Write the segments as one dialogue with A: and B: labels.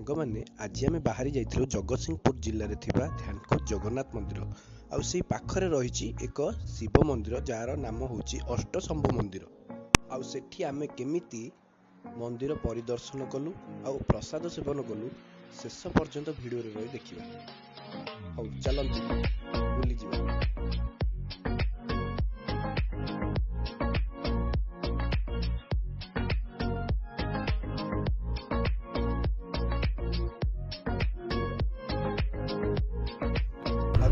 A: ସାଙ୍ଗମାନେ ଆଜି ଆମେ ବାହାରି ଯାଇଥିଲୁ ଜଗତସିଂହପୁର ଜିଲ୍ଲାରେ ଥିବା ଧ୍ୟାନକୋଟ ଜଗନ୍ନାଥ ମନ୍ଦିର। ଆଉ ସେଇ ପାଖରେ ରହିଛି ଏକ ଶିବ ମନ୍ଦିର ଯାହାର ନାମ ହେଉଛି ଅଷ୍ଟଶମ୍ଭୁ ମନ୍ଦିର। ଆଉ ସେଠି ଆମେ କେମିତି ମନ୍ଦିର ପରିଦର୍ଶନ କଲୁ ଆଉ ପ୍ରସାଦ ସେବନ କଲୁ ଶେଷ ପର୍ଯ୍ୟନ୍ତ ଭିଡ଼ିଓରେ ରହି ଦେଖିବା। ହଉ ଚାଲନ୍ତୁ ବୁଲିଯିବା।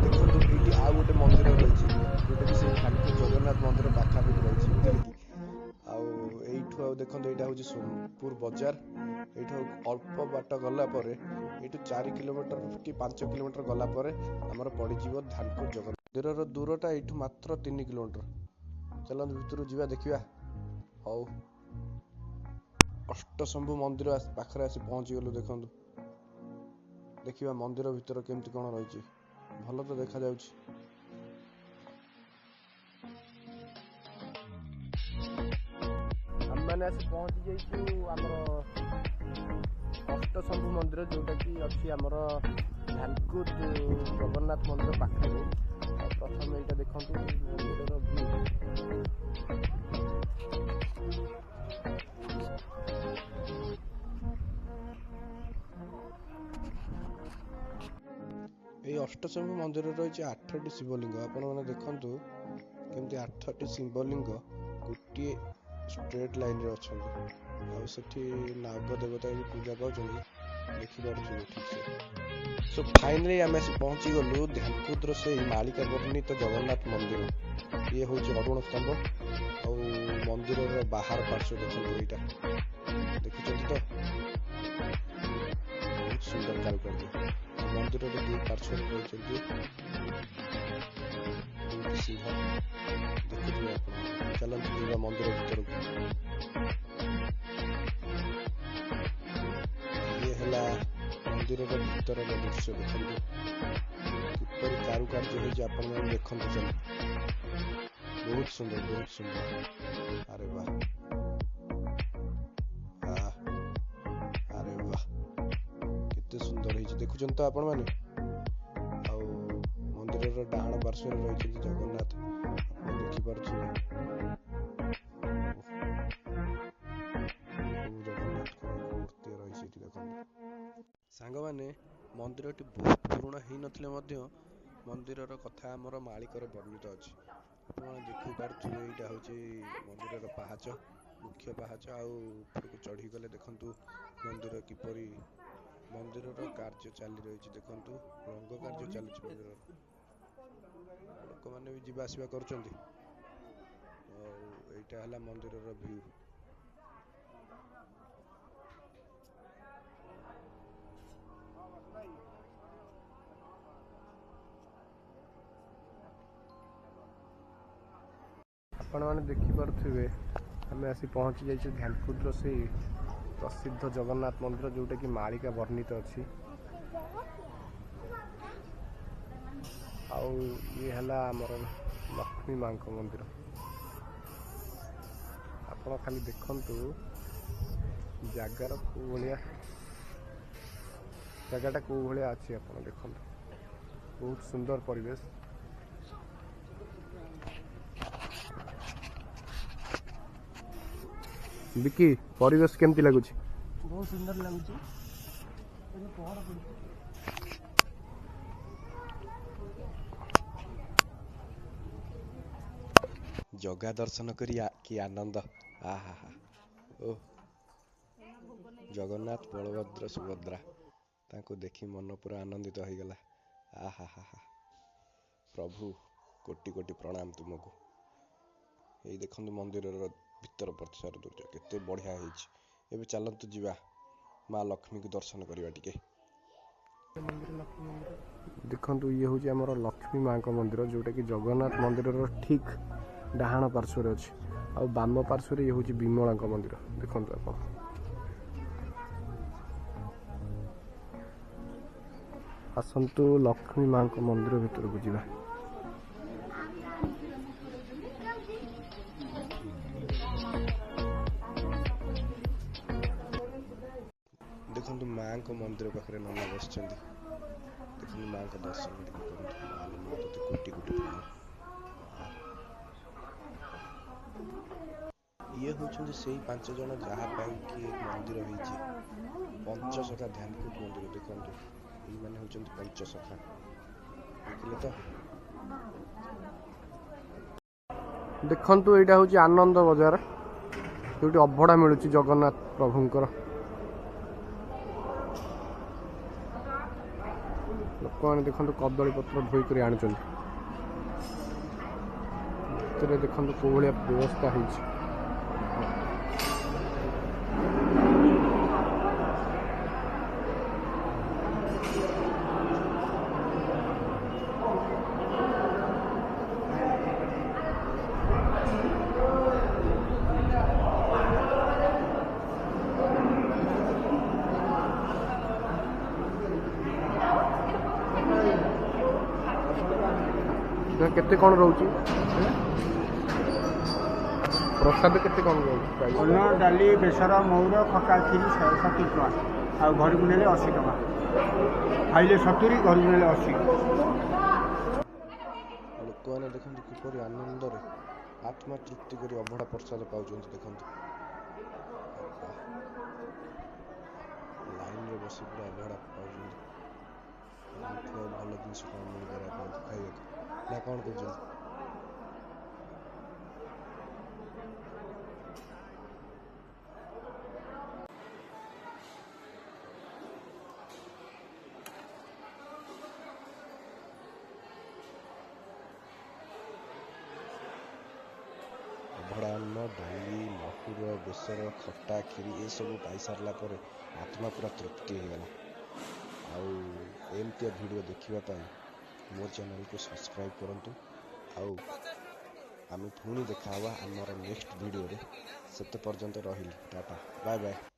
A: ଦେଖନ୍ତୁ ଏଇଠି ଆଉ ଗୋଟେ ମନ୍ଦିର ରହିଛି ଯୋଉଟାକି ସେଇ ଧ୍ୟାନକୋଟ ଜଗନ୍ନାଥ ମନ୍ଦିର ପାଖାପାଖି ରହିଛି, ବୁଝିଲେ କି। ଆଉ ଏଇଠୁ ଆଉ ଦେଖନ୍ତୁ ଏଇଟା ହେଉଛି ସୋନପୁର ବଜାର। ଏଇଠୁ ଅଳ୍ପ ବାଟ ଗଲା ପରେ ଏଇଠୁ 4 କିଲୋମିଟର କି 5 କିଲୋମିଟର ଗଲା ପରେ ଆମର ପଡ଼ିଯିବ ଧ୍ୟାନକୋଟ ଜଗନ୍ନାଥ ମନ୍ଦିରର ଦୂରଟା ଏଇଠୁ ମାତ୍ର 3 କିଲୋମିଟର। ଚାଲନ୍ତୁ ଭିତରୁ ଯିବା ଦେଖିବା। ହଉ ଅଷ୍ଟଶମ୍ଭୁ ମନ୍ଦିର ପାଖରେ ଆସି ପହଞ୍ଚିଗଲୁ। ଦେଖନ୍ତୁ ଦେଖିବା ମନ୍ଦିର ଭିତର କେମିତି କ'ଣ ରହିଛି। ଭଲ ତ ଦେଖାଯାଉଛି। ଆମେମାନେ ଆସି ପହଞ୍ଚି ଯାଇଛୁ ଆମର ଅଷ୍ଟଶମ୍ଭୁ ମନ୍ଦିର, ଯୋଉଟାକି ଅଛି ଆମର ଧ୍ୟାନକୋଟ ଜଗନ୍ନାଥ ମନ୍ଦିର ପାଖରେ। ଆଉ ପ୍ରଥମେ ଏଇଟା ଦେଖନ୍ତୁ ମନ୍ଦିରର ଭ୍ୟୁ। এই ଅଷ୍ଟଶମ୍ଭୁ ମନ୍ଦିରରେ ରହିଛି 8ଟି ଶିବଲିଙ୍ଗ। ଆପଣମାନେ ଦେଖନ୍ତୁ କେମିତି 8ଟି ଶିବଲିଙ୍ଗ ଗୋଟିଏ ଷ୍ଟ୍ରେଟ୍ ଲାଇନରେ ଅଛନ୍ତି। ଆଉ ସେଠି ନାଗ ଦେବତା ବି ପୂଜା ପାଉଛନ୍ତି, ଦେଖିପାରୁଥିବେ ଠିକ୍ ସେ। ସୋ ଫାଇନାଲି ଆମେ ଆସି ପହଞ୍ଚିଗଲୁ ଧ୍ୟାନକୋଟର ସେଇ ମାଳିକା ବର୍ଣ୍ଣିତ ଜଗନ୍ନାଥ ମନ୍ଦିର। ଇଏ ହେଉଛି ଅରୁଣ ସ୍ତମ୍ଭ ଆଉ ମନ୍ଦିରର ବାହାର ପାର୍ଶ୍ୱ ଦେଖନ୍ତୁ। ଏଇଟା ଦେଖୁଛନ୍ତି ତ, ବହୁତ ସୁନ୍ଦର କାରୁକାର୍ଯ୍ୟ। ମନ୍ଦିରର ଦୁଇ ପାର୍ଶ୍ୱରେ ରହିଛନ୍ତି ଦୁଇଟି ସିଂହ, ଦେଖୁଥିବେ ଆପଣ। ଚାଲନ୍ତୁ ଯିବା ମନ୍ଦିର ଭିତରକୁ। ଇଏ ହେଲା ମନ୍ଦିରର ଭିତରର ଦୃଶ୍ୟ। ଦେଖନ୍ତୁ କିପରି କାରୁକାର୍ଯ୍ୟ ହେଇଛି, ଆପଣମାନେ ଦେଖନ୍ତୁ। ଚାଲ, ବହୁତ ସୁନ୍ଦର, ବହୁତ ସୁନ୍ଦର। ଆରେ ବାଃ, ଆରେ ବାଃ, କେତେ ସୁନ୍ଦର ହେଇଛି ଦେଖୁଛନ୍ତି ତ ଆପଣମାନେ। ଆଉ ମନ୍ଦିରର ଡାହାଣ ପାର୍ଶ୍ୱରେ ରହିଛନ୍ତି ଜଗନ୍ନାଥ, ଆପଣ ଦେଖିପାରୁଥିବେ। ଜଗନ୍ନାଥଙ୍କର ମୂର୍ତ୍ତି ରହିଛି ଏଠି ଦେଖନ୍ତୁ। ସାଙ୍ଗମାନେ ମନ୍ଦିରଟି ବହୁତ ପୁରୁଣା ହେଇନଥିଲେ ମଧ୍ୟ ମନ୍ଦିରର କଥା ଆମର ମାଳିକାରେ ବର୍ଣ୍ଣିତ ଅଛି। ଆପଣମାନେ ଦେଖିପାରୁଥିବେ ଏଇଟା ହେଉଛି ମନ୍ଦିରର ପାହାଚ, ମୁଖ୍ୟ ପାହାଚ। ଆଉ ଉପରକୁ ଚଢ଼ିଗଲେ ଦେଖନ୍ତୁ ମନ୍ଦିର କିପରି, ମନ୍ଦିରର କାର୍ଯ୍ୟ ଚାଲି ରହିଛି। ଦେଖନ୍ତୁ ରଙ୍ଗ କାର୍ଯ୍ୟ ଚାଲିଛି ମନ୍ଦିରର, ଲୋକମାନେ ବି ଯିବା ଆସିବା କରୁଛନ୍ତି। ଆଉ ଏଇଟା ହେଲା ମନ୍ଦିରର ଭ୍ୟୁ। ଆପଣମାନେ ଦେଖିପାରୁଥିବେ ଆମେ ଆସି ପହଞ୍ଚି ଯାଇଛୁ ଧ୍ୟାନକୋଟର ସେଇ ପ୍ରସିଦ୍ଧ ଜଗନ୍ନାଥ ମନ୍ଦିର, ଯୋଉଟାକି ମାଳିକା ବର୍ଣ୍ଣିତ ଅଛି। ଆଉ ଇଏ ହେଲା ଆମର ଲକ୍ଷ୍ମୀ ମାଙ୍କ ମନ୍ଦିର। ଆପଣ ଖାଲି ଦେଖନ୍ତୁ ଜାଗାଟା କୋଉ ଭଳିଆ ଅଛି। ଆପଣ ଦେଖନ୍ତୁ ବହୁତ ସୁନ୍ଦର ପରିବେଶ। ବିକି, ପରିବେଶ କେମିତି ଲାଗୁଛି?
B: ବହୁତ ସୁନ୍ଦର ଲାଗୁଛି।
A: ଜଗା ଦର୍ଶନ କରି କି ଆନନ୍ଦ! ଆହା ହା, ଓ ଜଗନ୍ନାଥ, ବଳଭଦ୍ର, ସୁଭଦ୍ରା, ତାଙ୍କୁ ଦେଖି ମନ ପୁରା ଆନନ୍ଦିତ ହେଇଗଲା। ଆହା ହା ହା, ପ୍ରଭୁ କୋଟି କୋଟି ପ୍ରଣାମ ତୁମକୁ। ଏଇ ଦେଖନ୍ତୁ ମନ୍ଦିରର ଭିତର ପରିସର ଦୃଶ୍ୟ କେତେ ବଢ଼ିଆ ହେଇଛି। ଏବେ ଚାଲନ୍ତୁ ଯିବା ମା ଲକ୍ଷ୍ମୀକୁ ଦର୍ଶନ କରିବା ଟିକେ। ଦେଖନ୍ତୁ ଇଏ ହେଉଛି ଆମର ଲକ୍ଷ୍ମୀ ମାଙ୍କ ମନ୍ଦିର, ଯୋଉଟାକି ଜଗନ୍ନାଥ ମନ୍ଦିରର ଠିକ୍ ଡାହାଣ ପାର୍ଶ୍ୱରେ ଅଛି। ଆଉ ବାମ ପାର୍ଶ୍ୱରେ ଇଏ ହେଉଛି ବିମଳାଙ୍କ ମନ୍ଦିର। ଦେଖନ୍ତୁ ଆପଣ। ଆସନ୍ତୁ ଲକ୍ଷ୍ମୀ ମାଙ୍କ ମନ୍ଦିର ଭିତରକୁ ଯିବା। ଦେଖନ୍ତୁ ମାଙ୍କ ମନ୍ଦିର ପାଖରେ ନନା ବସିଛନ୍ତି। ଦେଖନ୍ତୁ ମାଙ୍କ ଦର୍ଶନ ଟିକେ କରନ୍ତୁ। ମା ତତେ କୋଟି କୋଟି ପ୍ରଣାମ। ଇଏ ହେଉଛନ୍ତି ସେଇ 5 ଜଣ ଯାହା ପାଇଁ କି ମନ୍ଦିର ହେଇଛି। ପଞ୍ଚସଖା ଧ୍ୟାନକୁଦ ମନ୍ଦିର। ଦେଖନ୍ତୁ ଏଇମାନେ ହେଉଛନ୍ତି ପଞ୍ଚସଖା। ଦେଖିଲେ ତ? ଦେଖନ୍ତୁ ଏଇଟା ହେଉଛି ଆନନ୍ଦ ବଜାର, ଯୋଉଠି ଅଭଡ଼ା ମିଳୁଛି ଜଗନ୍ନାଥ ପ୍ରଭୁଙ୍କର। ଲୋକମାନେ ଦେଖନ୍ତୁ କଦଳୀ ପତ୍ର ଧୋଇକରି ଆଣୁଛନ୍ତି। ଭିତରେ ଦେଖନ୍ତୁ କୋଉ ଭଳିଆ ବ୍ୟବସ୍ଥା ହେଇଛି। କେତେ କ'ଣ ରହୁଛି ପ୍ରସାଦ? କେତେ କ'ଣ ରହୁଛି?
B: ଅନ୍ନ, ଡାଲି, ବେସର, ମହୁର, ଖଟା, କ୍ଷୀରି 170 ଟଙ୍କା। ଆଉ ଘରକୁ ନେଲେ 80 ଟଙ୍କା। ଖାଇଲେ 70, ଘରକୁ ନେଲେ 80।
A: ଲୋକମାନେ ଦେଖନ୍ତୁ କିପରି ଆନନ୍ଦରେ ଆତ୍ମା ତୃପ୍ତି କରି ଅଭଡ଼ା ପ୍ରସାଦ ପାଉଛନ୍ତି। ଦେଖନ୍ତୁ ଲାଇନରେ ବସି ପୁରା ଅଭଡ଼ା ପାଉଛନ୍ତି। ଆଠୁ ଆଉ ଭଲ ଜିନିଷ କ'ଣ ମିଳିପାରେ ଆପଣଙ୍କୁ ଖାଇବାକୁ, ନା କ'ଣ କହୁଛନ୍ତି? ଅଭଡ଼ା, ଅନ୍ନ, ଡାଲି, ମହୁର, ବେସର, ଖଟା, କ୍ଷୀରି ଏସବୁ ପାଇସାରିଲା ପରେ ଆତ୍ମା ପୁରା ତୃପ୍ତି ହେଇଗଲା। ଆଉ ଏମିତିଆ ଭିଡ଼ିଓ ଦେଖିବା ପାଇଁ ମୋ ଚ୍ୟାନେଲକୁ ସବସ୍କ୍ରାଇବ୍ କରନ୍ତୁ। ଆଉ ଆମେ ପୁଣି ଦେଖା ହେବା ଆମର ନେକ୍ସଟ ଭିଡ଼ିଓରେ। ସେତେ ପର୍ଯ୍ୟନ୍ତ ରହିଲି, ଟାଟା, ବାଏ ବାଏ।